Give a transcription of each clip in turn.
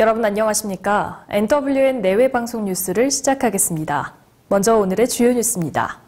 여러분 안녕하십니까? NWN 내외 방송 뉴스를 시작하겠습니다. 먼저 오늘의 주요 뉴스입니다.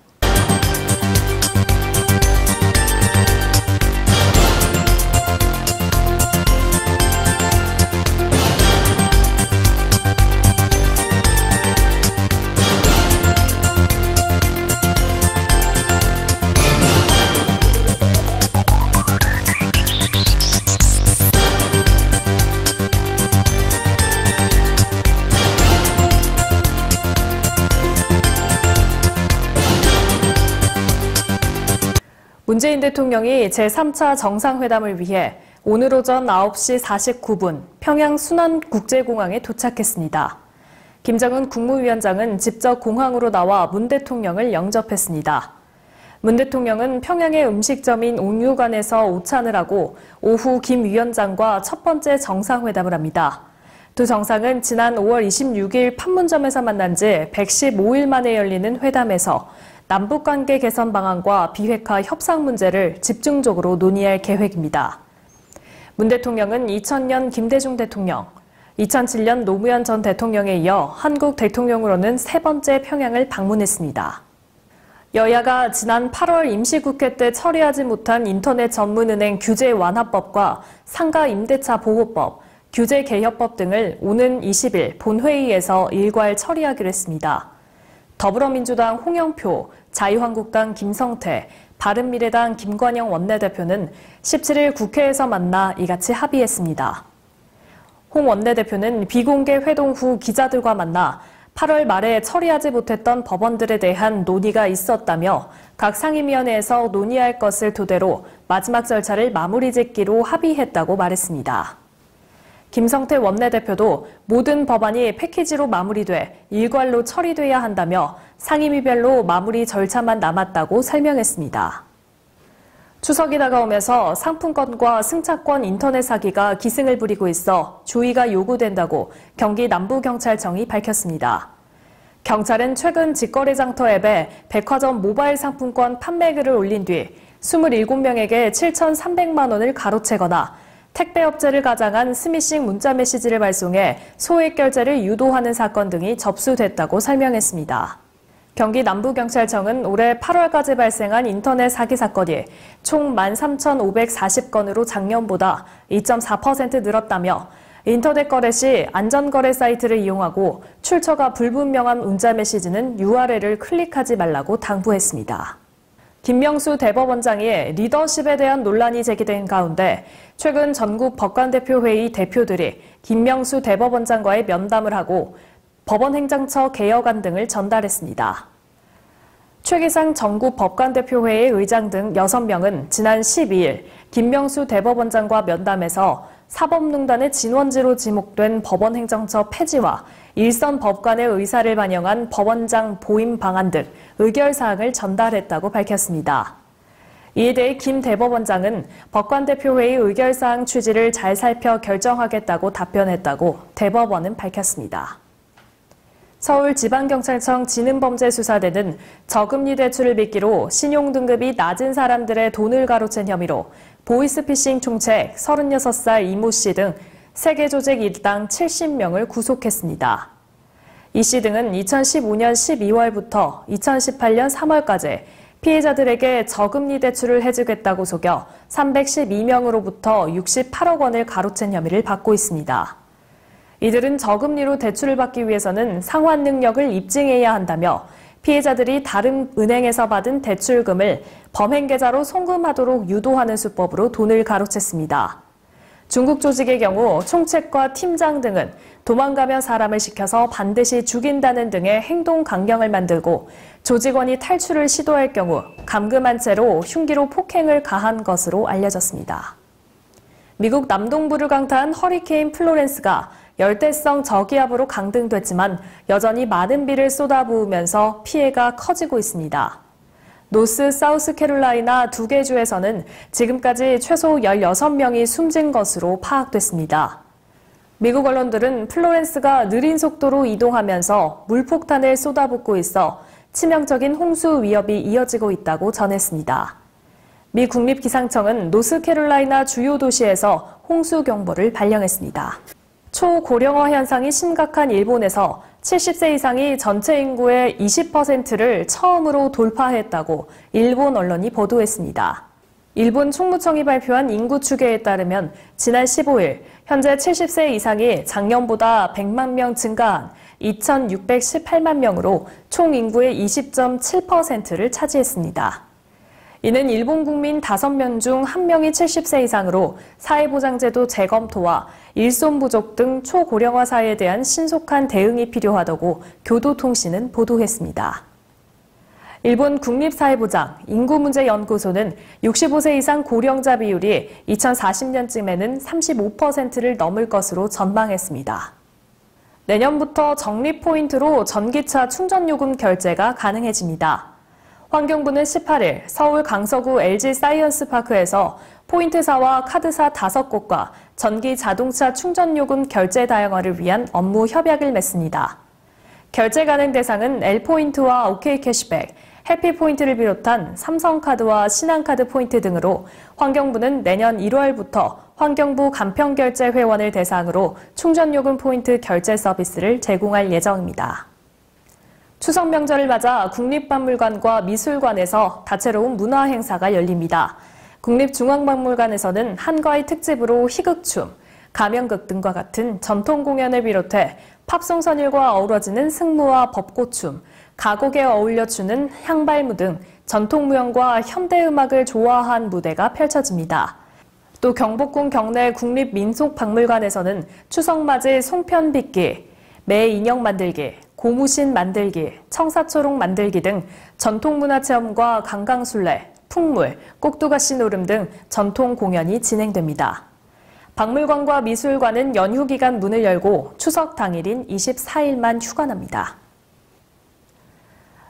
문재인 대통령이 제3차 정상회담을 위해 오늘 오전 9시 49분 평양 순안국제공항에 도착했습니다. 김정은 국무위원장은 직접 공항으로 나와 문 대통령을 영접했습니다. 문 대통령은 평양의 음식점인 옥류관에서 오찬을 하고 오후 김 위원장과 첫 번째 정상회담을 합니다. 두 정상은 지난 5월 26일 판문점에서 만난 지 115일 만에 열리는 회담에서 남북관계 개선 방안과 비핵화 협상 문제를 집중적으로 논의할 계획입니다. 문 대통령은 2000년 김대중 대통령, 2007년 노무현 전 대통령에 이어 한국 대통령으로는 세 번째 평양을 방문했습니다. 여야가 지난 8월 임시국회 때 처리하지 못한 인터넷 전문은행 규제 완화법과 상가 임대차 보호법, 규제 개혁법 등을 오는 20일 본회의에서 일괄 처리하기로 했습니다. 더불어민주당 홍영표, 자유한국당 김성태, 바른미래당 김관영 원내대표는 17일 국회에서 만나 이같이 합의했습니다. 홍 원내대표는 비공개 회동 후 기자들과 만나 8월 말에 처리하지 못했던 법원들에 대한 논의가 있었다며 각 상임위원회에서 논의할 것을 토대로 마지막 절차를 마무리 짓기로 합의했다고 말했습니다. 김성태 원내대표도 모든 법안이 패키지로 마무리돼 일괄로 처리돼야 한다며 상임위별로 마무리 절차만 남았다고 설명했습니다. 추석이 다가오면서 상품권과 승차권 인터넷 사기가 기승을 부리고 있어 주의가 요구된다고 경기 남부경찰청이 밝혔습니다. 경찰은 최근 직거래 장터 앱에 백화점 모바일 상품권 판매글을 올린 뒤 27명에게 7,300만 원을 가로채거나 택배업체를 가장한 스미싱 문자 메시지를 발송해 소액 결제를 유도하는 사건 등이 접수됐다고 설명했습니다. 경기 남부경찰청은 올해 8월까지 발생한 인터넷 사기 사건이 총 13,540건으로 작년보다 2.4% 늘었다며 인터넷 거래 시 안전거래 사이트를 이용하고 출처가 불분명한 문자 메시지는 URL을 클릭하지 말라고 당부했습니다. 김명수 대법원장의 리더십에 대한 논란이 제기된 가운데 최근 전국 법관대표회의 대표들이 김명수 대법원장과의 면담을 하고 법원행정처 개혁안 등을 전달했습니다. 최기상 전국 법관대표회의 의장 등 6명은 지난 12일 김명수 대법원장과 면담에서 사법농단의 진원지로 지목된 법원행정처 폐지와 일선 법관의 의사를 반영한 법원장 보임 방안 등 의결사항을 전달했다고 밝혔습니다. 이에 대해 김 대법원장은 법관대표회의 의결사항 취지를 잘 살펴 결정하겠다고 답변했다고 대법원은 밝혔습니다. 서울지방경찰청 지능범죄수사대는 저금리 대출을 빚기로 신용등급이 낮은 사람들의 돈을 가로챈 혐의로 보이스피싱 총책 36살 이모 씨 등 세계 조직 일당 70명을 구속했습니다. 이 씨 등은 2015년 12월부터 2018년 3월까지 피해자들에게 저금리 대출을 해주겠다고 속여 312명으로부터 68억 원을 가로챈 혐의를 받고 있습니다. 이들은 저금리로 대출을 받기 위해서는 상환 능력을 입증해야 한다며 피해자들이 다른 은행에서 받은 대출금을 범행 계좌로 송금하도록 유도하는 수법으로 돈을 가로챘습니다. 중국 조직의 경우 총책과 팀장 등은 도망가면 사람을 시켜서 반드시 죽인다는 등의 행동 강령을 만들고 조직원이 탈출을 시도할 경우 감금한 채로 흉기로 폭행을 가한 것으로 알려졌습니다. 미국 남동부를 강타한 허리케인 플로렌스가 열대성 저기압으로 강등됐지만 여전히 많은 비를 쏟아부으면서 피해가 커지고 있습니다. 노스 사우스캐롤라이나 2개 주에서는 지금까지 최소 16명이 숨진 것으로 파악됐습니다. 미국 언론들은 플로렌스가 느린 속도로 이동하면서 물폭탄을 쏟아붓고 있어 치명적인 홍수 위협이 이어지고 있다고 전했습니다. 미 국립기상청은 노스캐롤라이나 주요 도시에서 홍수 경보를 발령했습니다. 초고령화 현상이 심각한 일본에서 70세 이상이 전체 인구의 20%를 처음으로 돌파했다고 일본 언론이 보도했습니다. 일본 총무청이 발표한 인구 추계에 따르면 지난 15일 현재 70세 이상이 작년보다 100만 명 증가한 2,618만 명으로 총 인구의 20.7%를 차지했습니다. 이는 일본 국민 5명 중 1명이 70세 이상으로 사회보장제도 재검토와 일손 부족 등 초고령화 사회에 대한 신속한 대응이 필요하다고 교도통신은 보도했습니다. 일본 국립사회보장 인구문제연구소는 65세 이상 고령자 비율이 2040년쯤에는 35%를 넘을 것으로 전망했습니다. 내년부터 적립포인트로 전기차 충전요금 결제가 가능해집니다. 환경부는 18일 서울 강서구 LG사이언스파크에서 포인트사와 카드사 5곳과 전기 자동차 충전요금 결제 다양화를 위한 업무 협약을 맺습니다. 결제 가능 대상은 L포인트와 OK캐시백, 해피포인트를 비롯한 삼성카드와 신한카드 포인트 등으로 환경부는 내년 1월부터 환경부 간편결제 회원을 대상으로 충전요금 포인트 결제 서비스를 제공할 예정입니다. 추석 명절을 맞아 국립박물관과 미술관에서 다채로운 문화 행사가 열립니다. 국립중앙박물관에서는 한가위 특집으로 희극춤, 가면극 등과 같은 전통 공연을 비롯해 팝송 선율과 어우러지는 승무와 벚꽃춤, 가곡에 어울려 추는 향발무 등 전통무용과 현대음악을 조화한 무대가 펼쳐집니다. 또 경복궁 경내 국립민속박물관에서는 추석맞이 송편빚기, 매 인형 만들기, 고무신 만들기, 청사초롱 만들기 등 전통문화체험과 강강술래, 풍물, 꼭두가시 노름 등 전통 공연이 진행됩니다. 박물관과 미술관은 연휴 기간 문을 열고 추석 당일인 24일만 휴관합니다.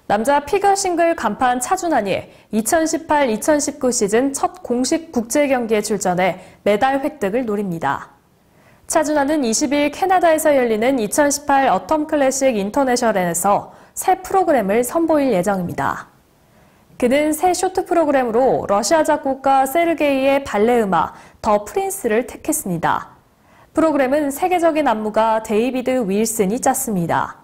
남자 피겨 싱글 간판 차준환이 2018-2019 시즌 첫 공식 국제 경기에 출전해 메달 획득을 노립니다. 차준환은 20일 캐나다에서 열리는 2018 어텀 클래식 인터내셔널에서 새 프로그램을 선보일 예정입니다. 그는 새 쇼트 프로그램으로 러시아 작곡가 세르게이의 발레 음악 더 프린스를 택했습니다. 프로그램은 세계적인 안무가 데이비드 윌슨이 짰습니다.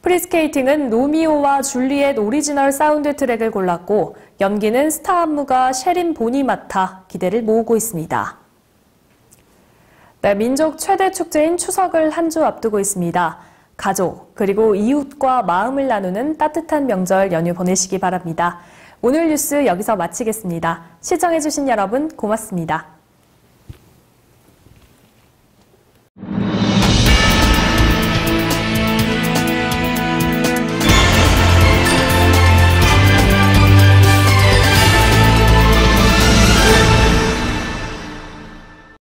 프리스케이팅은 로미오와 줄리엣 오리지널 사운드 트랙을 골랐고 연기는 스타 안무가 셰린 본이 맡아 기대를 모으고 있습니다. 네, 민족 최대 축제인 추석을 한 주 앞두고 있습니다. 가족 그리고 이웃과 마음을 나누는 따뜻한 명절 연휴 보내시기 바랍니다. 오늘 뉴스 여기서 마치겠습니다. 시청해주신 여러분 고맙습니다.